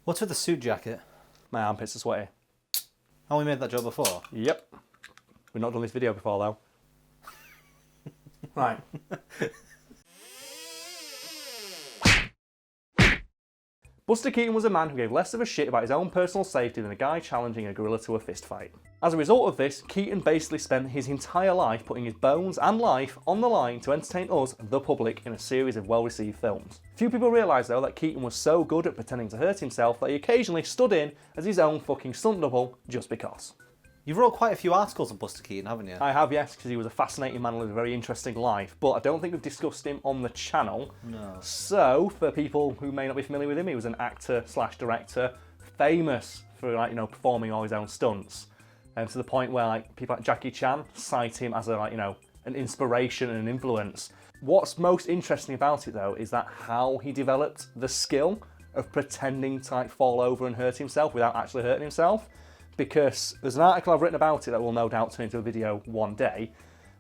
What's with the suit jacket? My armpits are sweaty. Oh, we made that joke before? Yep. We've not done this video before though. Right. Buster Keaton was a man who gave less of a shit about his own personal safety than a guy challenging a gorilla to a fist fight. As a result of this, Keaton basically spent his entire life putting his bones and life on the line to entertain us, the public, in a series of well-received films. Few people realise though that Keaton was so good at pretending to hurt himself that he occasionally stood in as his own fucking stunt double just because. You've wrote quite a few articles on Buster Keaton, haven't you? I have, yes, because he was a fascinating man with a very interesting life, but I don't think we've discussed him on the channel. No. So, for people who may not be familiar with him, he was an actor/director, famous for performing all his own stunts, to the point where people like Jackie Chan cite him as an inspiration and an influence. What's most interesting about it though is that how he developed the skill of pretending to fall over and hurt himself without actually hurting himself. Because there's an article I've written about it that will no doubt turn into a video one day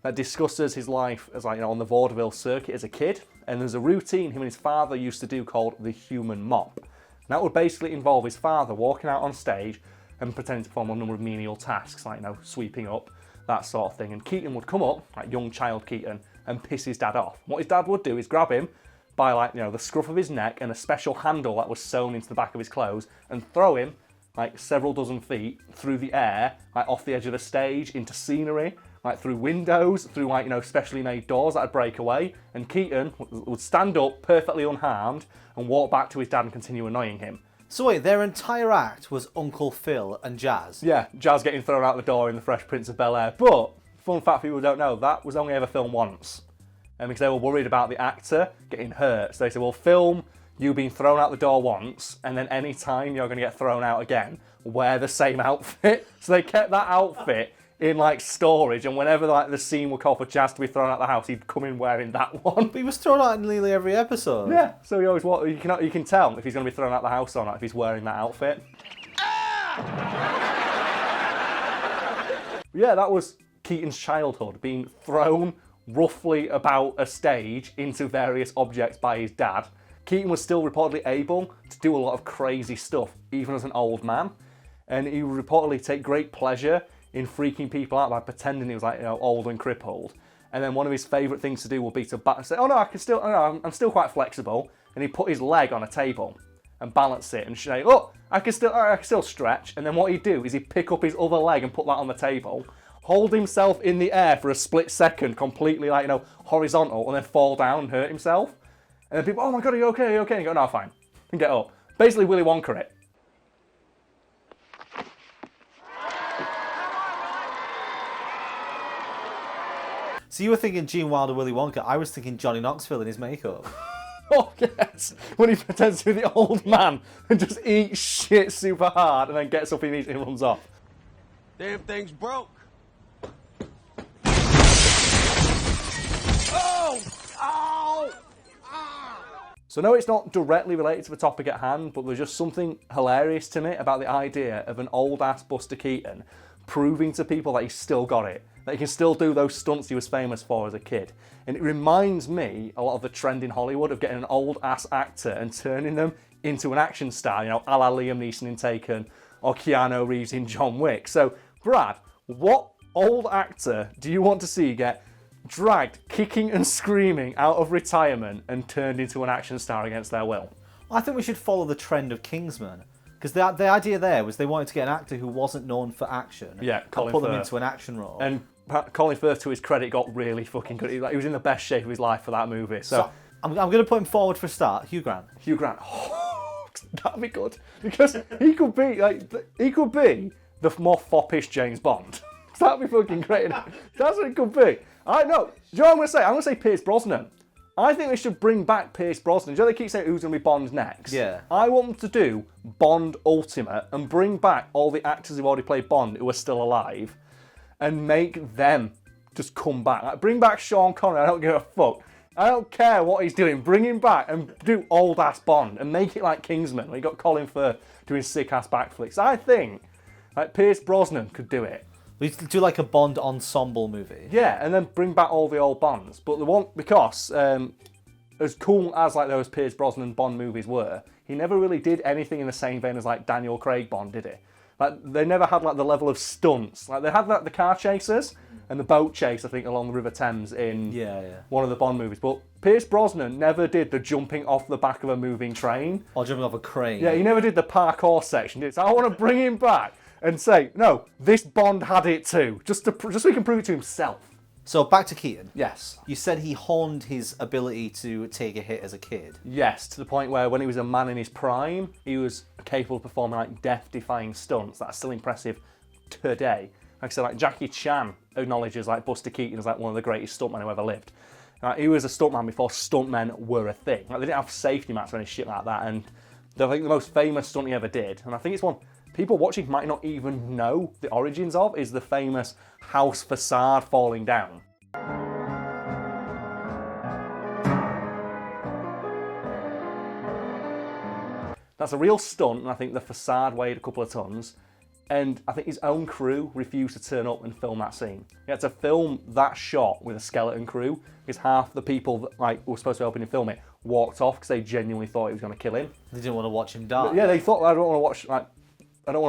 that discusses his life as on the vaudeville circuit as a kid, and there's a routine him and his father used to do called the human mop. And that would basically involve his father walking out on stage and pretending to perform a number of menial tasks like sweeping up, that sort of thing, and Keaton would come up, like young child Keaton, and piss his dad off. What his dad would do is grab him by the scruff of his neck and a special handle that was sewn into the back of his clothes and throw him several dozen feet through the air, off the edge of the stage, into scenery, through windows, through specially made doors that'd break away, and Keaton would stand up perfectly unharmed and walk back to his dad and continue annoying him. So wait, their entire act was Uncle Phil and Jazz? Yeah, Jazz getting thrown out the door in The Fresh Prince of Bel-Air, but, fun fact people don't know, that was only ever filmed once. Because they were worried about the actor getting hurt, so they said, well, film you being thrown out the door once, and then any time you're going to get thrown out again, wear the same outfit. So they kept that outfit in storage, and whenever the scene would call for Jazz to be thrown out the house, he'd come in wearing that one. But he was thrown out in nearly every episode. Yeah, so he always you can tell if he's going to be thrown out the house or not if he's wearing that outfit. Yeah, that was Keaton's childhood, being thrown roughly about a stage into various objects by his dad. Keaton was still reportedly able to do a lot of crazy stuff, even as an old man, and he would reportedly take great pleasure in freaking people out by pretending he was old and crippled. And then one of his favourite things to do would be to say, "Oh no, I'm still quite flexible," and he'd put his leg on a table and balance it and say, "Oh, I can still stretch." And then what he'd do is he'd pick up his other leg and put that on the table, hold himself in the air for a split second, completely horizontal, and then fall down and hurt himself. And then people, "Oh my god, are you okay? Are you okay?" And you go, "No, fine." And get up. Basically, Willy Wonka it. So you were thinking Gene Wilder, Willy Wonka. I was thinking Johnny Knoxville in his makeup. Oh yes, when he pretends to be the old man and just eats shit super hard and then gets up and runs off. Damn thing's broke. So no, it's not directly related to the topic at hand, but there's just something hilarious to me about the idea of an old-ass Buster Keaton proving to people that he's still got it, that he can still do those stunts he was famous for as a kid. And it reminds me a lot of the trend in Hollywood of getting an old-ass actor and turning them into an action star, a la Liam Neeson in Taken or Keanu Reeves in John Wick. So, Brad, what old actor do you want to see get dragged, kicking and screaming out of retirement and turned into an action star against their will? I think we should follow the trend of Kingsman. Because the idea there was they wanted to get an actor who wasn't known for action and put them into an action role. And Colin Firth, to his credit, got really fucking good. He was in the best shape of his life for that movie. So I'm going to put him forward for a start. Hugh Grant. Hugh Grant. Oh, that'd be good. Because he could be the more foppish James Bond. That'd be fucking great. That's what it could be. I know. Do you know what I'm going to say? I'm going to say Pierce Brosnan. I think they should bring back Pierce Brosnan. Do you know they keep saying who's going to be Bond next? Yeah. I want them to do Bond Ultimate and bring back all the actors who've already played Bond who are still alive and make them just come back. Bring back Sean Connery. I don't give a fuck. I don't care what he's doing. Bring him back and do old-ass Bond and make it like Kingsman where you got Colin Firth doing sick-ass backflips. I think Pierce Brosnan could do it. We could do a Bond ensemble movie. Yeah, and then bring back all the old Bonds. But the one, because as cool as those Pierce Brosnan Bond movies were, he never really did anything in the same vein as like Daniel Craig Bond, did he? Like they never had like the level of stunts. Like they had like the car chases and the boat chase, I think, along the River Thames in one of the Bond movies. But Pierce Brosnan never did the jumping off the back of a moving train. Or jumping off a crane. Yeah, he never did the parkour section, did he? So I want to bring him back and say, no, this Bond had it too, just so he can prove it to himself. So back to Keaton. Yes. You said he honed his ability to take a hit as a kid. Yes, to the point where when he was a man in his prime, he was capable of performing like death-defying stunts that are still impressive today. Like I said, like Jackie Chan acknowledges like Buster Keaton as like one of the greatest stuntmen who ever lived. Like, he was a stuntman before stuntmen were a thing. Like they didn't have safety mats or any shit like that. And I think the most famous stunt he ever did, and I think it's one people watching might not even know the origins of, is the famous house facade falling down. That's a real stunt, and I think the facade weighed a couple of tons. And I think his own crew refused to turn up and film that scene. He had to film that shot with a skeleton crew because half the people that were supposed to be helping him film it walked off because they genuinely thought he was going to kill him. They didn't want to watch him die. But yeah, they thought, I don't want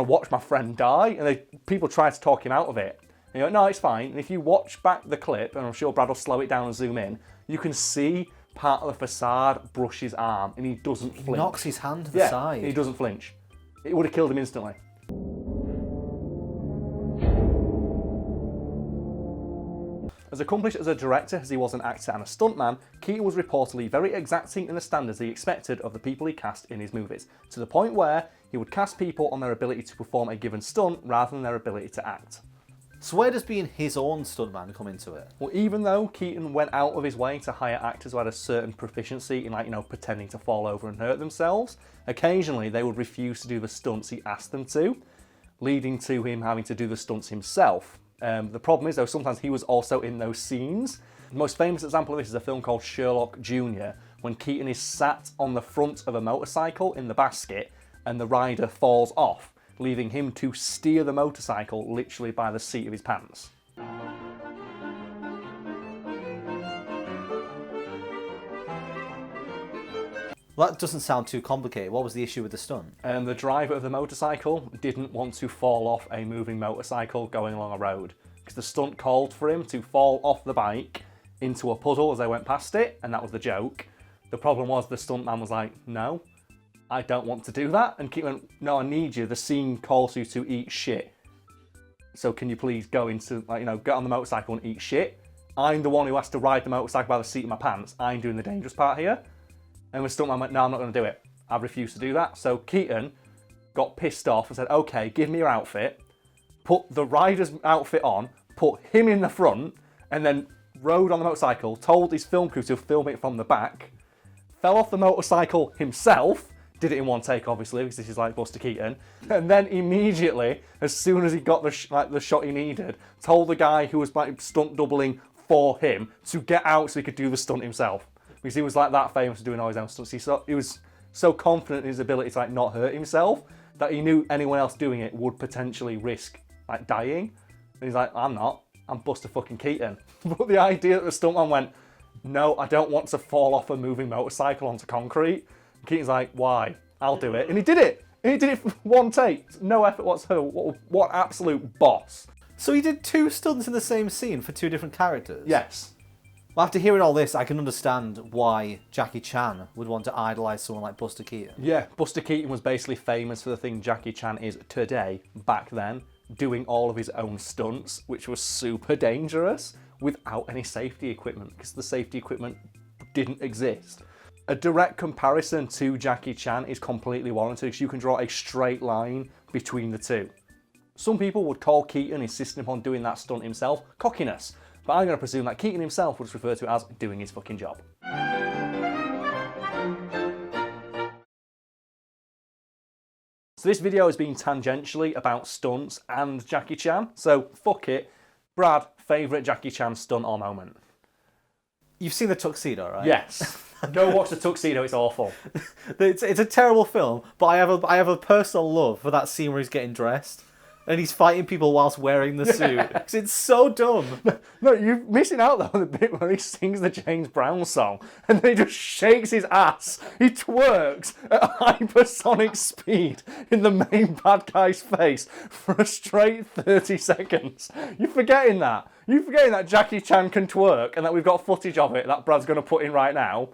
to watch my friend die. And people tried to talk him out of it. And you're like, no, it's fine. And if you watch back the clip, and I'm sure Brad will slow it down and zoom in, you can see part of the facade brush his arm, and he doesn't flinch. He knocks his hand to the side. He doesn't flinch. It would have killed him instantly. As accomplished as a director as he was an actor and a stuntman, Keaton was reportedly very exacting in the standards he expected of the people he cast in his movies, to the point where he would cast people on their ability to perform a given stunt rather than their ability to act. So where does being his own stuntman come into it? Well, even though Keaton went out of his way to hire actors who had a certain proficiency in pretending to fall over and hurt themselves, occasionally they would refuse to do the stunts he asked them to, leading to him having to do the stunts himself. The problem is, though, sometimes he was also in those scenes. The most famous example of this is a film called Sherlock Jr, when Keaton is sat on the front of a motorcycle in the basket and the rider falls off, leaving him to steer the motorcycle literally by the seat of his pants. Well, that doesn't sound too complicated. What was the issue with the stunt? The driver of the motorcycle didn't want to fall off a moving motorcycle going along a road, because the stunt called for him to fall off the bike into a puddle as they went past it, and that was the joke. The problem was the stuntman was like, no, I don't want to do that. And Keaton went, no, I need you. The scene calls you to eat shit. So can you please go into, get on the motorcycle and eat shit? I'm the one who has to ride the motorcycle by the seat of my pants. I'm doing the dangerous part here. And the stuntman went, no, I'm not going to do it. I refuse to do that. So Keaton got pissed off and said, okay, give me your outfit, put the rider's outfit on, put him in the front, and then rode on the motorcycle, told his film crew to film it from the back, fell off the motorcycle himself, did it in one take, obviously, because this is like Buster Keaton, and then immediately, as soon as he got the shot he needed, told the guy who was stunt doubling for him to get out so he could do the stunt himself. Because he was that famous for doing all his own stunts. He was so confident in his ability to not hurt himself that he knew anyone else doing it would potentially risk dying. And he's like, I'm not. I'm Buster fucking Keaton. But the idea that the stuntman went, no, I don't want to fall off a moving motorcycle onto concrete. And Keaton's like, why? I'll do it. And he did it. And he did it for one take. No effort whatsoever. What absolute boss. So he did 2 stunts in the same scene for 2 different characters? Yes. Well, after hearing all this, I can understand why Jackie Chan would want to idolise someone like Buster Keaton. Yeah, Buster Keaton was basically famous for the thing Jackie Chan is today, back then, doing all of his own stunts, which was super dangerous, without any safety equipment, because the safety equipment didn't exist. A direct comparison to Jackie Chan is completely warranted, because you can draw a straight line between the two. Some people would call Keaton insisting upon doing that stunt himself cockiness, but I'm going to presume that Keaton himself would refer to it as doing his fucking job. So this video has been tangentially about stunts and Jackie Chan, so fuck it. Brad, favourite Jackie Chan stunt or moment? You've seen the Tuxedo, right? Yes. Go watch the Tuxedo, it's awful. It's a terrible film, but I have a personal love for that scene where he's getting dressed. And he's fighting people whilst wearing the suit. Because it's so dumb. No, you're missing out though on the bit where he sings the James Brown song and then he just shakes his ass. He twerks at hypersonic speed in the main bad guy's face for a straight 30 seconds. You're forgetting that. You're forgetting that Jackie Chan can twerk and that we've got footage of it that Brad's going to put in right now.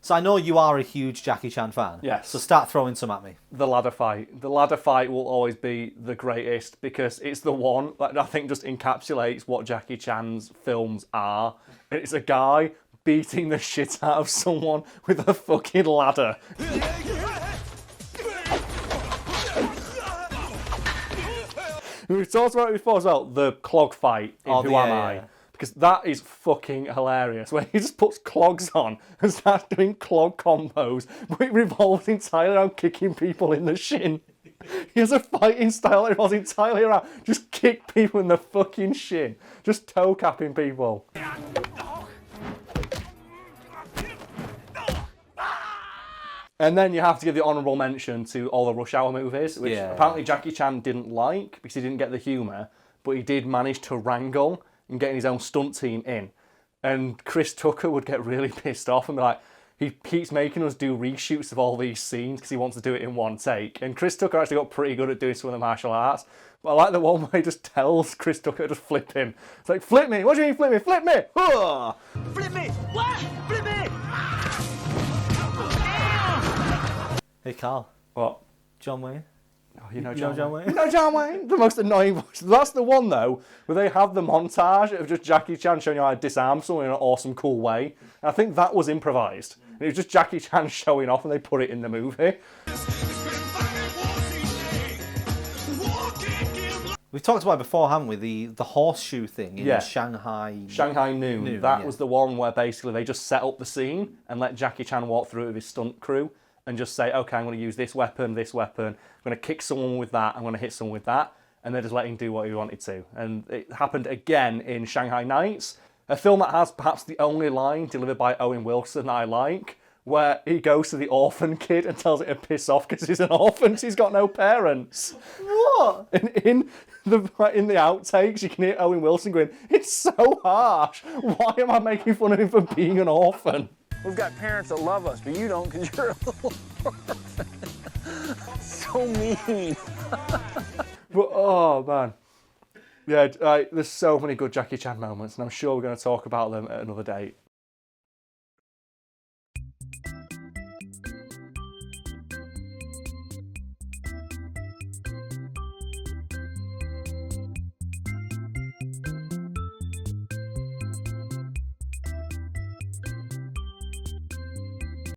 So I know you are a huge Jackie Chan fan. Yes. So start throwing some at me. The ladder fight. The ladder fight will always be the greatest because it's the one that I think just encapsulates what Jackie Chan's films are. It's a guy beating the shit out of someone with a fucking ladder. We've talked about it before as well, the clog fight in Who Am I? Because that is fucking hilarious, where he just puts clogs on and starts doing clog combos, but it revolves entirely around kicking people in the shin. He has a fighting style that revolves entirely around just kick people in the fucking shin, just toe capping people. And then you have to give the honourable mention to all the Rush Hour movies, which apparently Jackie Chan didn't like because he didn't get the humour, but he did manage to wrangle and getting his own stunt team in. And Chris Tucker would get really pissed off and be like, he keeps making us do reshoots of all these scenes because he wants to do it in one take. And Chris Tucker actually got pretty good at doing some of the martial arts. But I like the one where he just tells Chris Tucker to just flip him. It's like, flip me? What do you mean flip me? Flip me! Flip me! What? Flip me! Hey, Karl. What? John Wayne? Oh, you know John Wayne? You know John Wayne? The most annoying voice. That's the one, though, where they have the montage of just Jackie Chan showing you how to disarm someone in an awesome, cool way. And I think that was improvised. And it was just Jackie Chan showing off and they put it in the movie. We've talked about it before, haven't we? The horseshoe thing in Shanghai... Shanghai Noon. That was the one where basically they just set up the scene and let Jackie Chan walk through it with his stunt crew and just say, okay, I'm going to use this weapon, I'm going to kick someone with that, I'm going to hit someone with that, and they just let him do what he wanted to. And it happened again in Shanghai Knights, a film that has perhaps the only line delivered by Owen Wilson that I like, where he goes to the orphan kid and tells it to piss off because he's an orphan, so he's got no parents. What? In the outtakes, you can hear Owen Wilson going, it's so harsh. Why am I making fun of him for being an orphan? We've got parents that love us, but you don't because you're a little orphan. So mean. But, oh, man. Yeah, there's so many good Jackie Chan moments, and I'm sure we're going to talk about them at another date.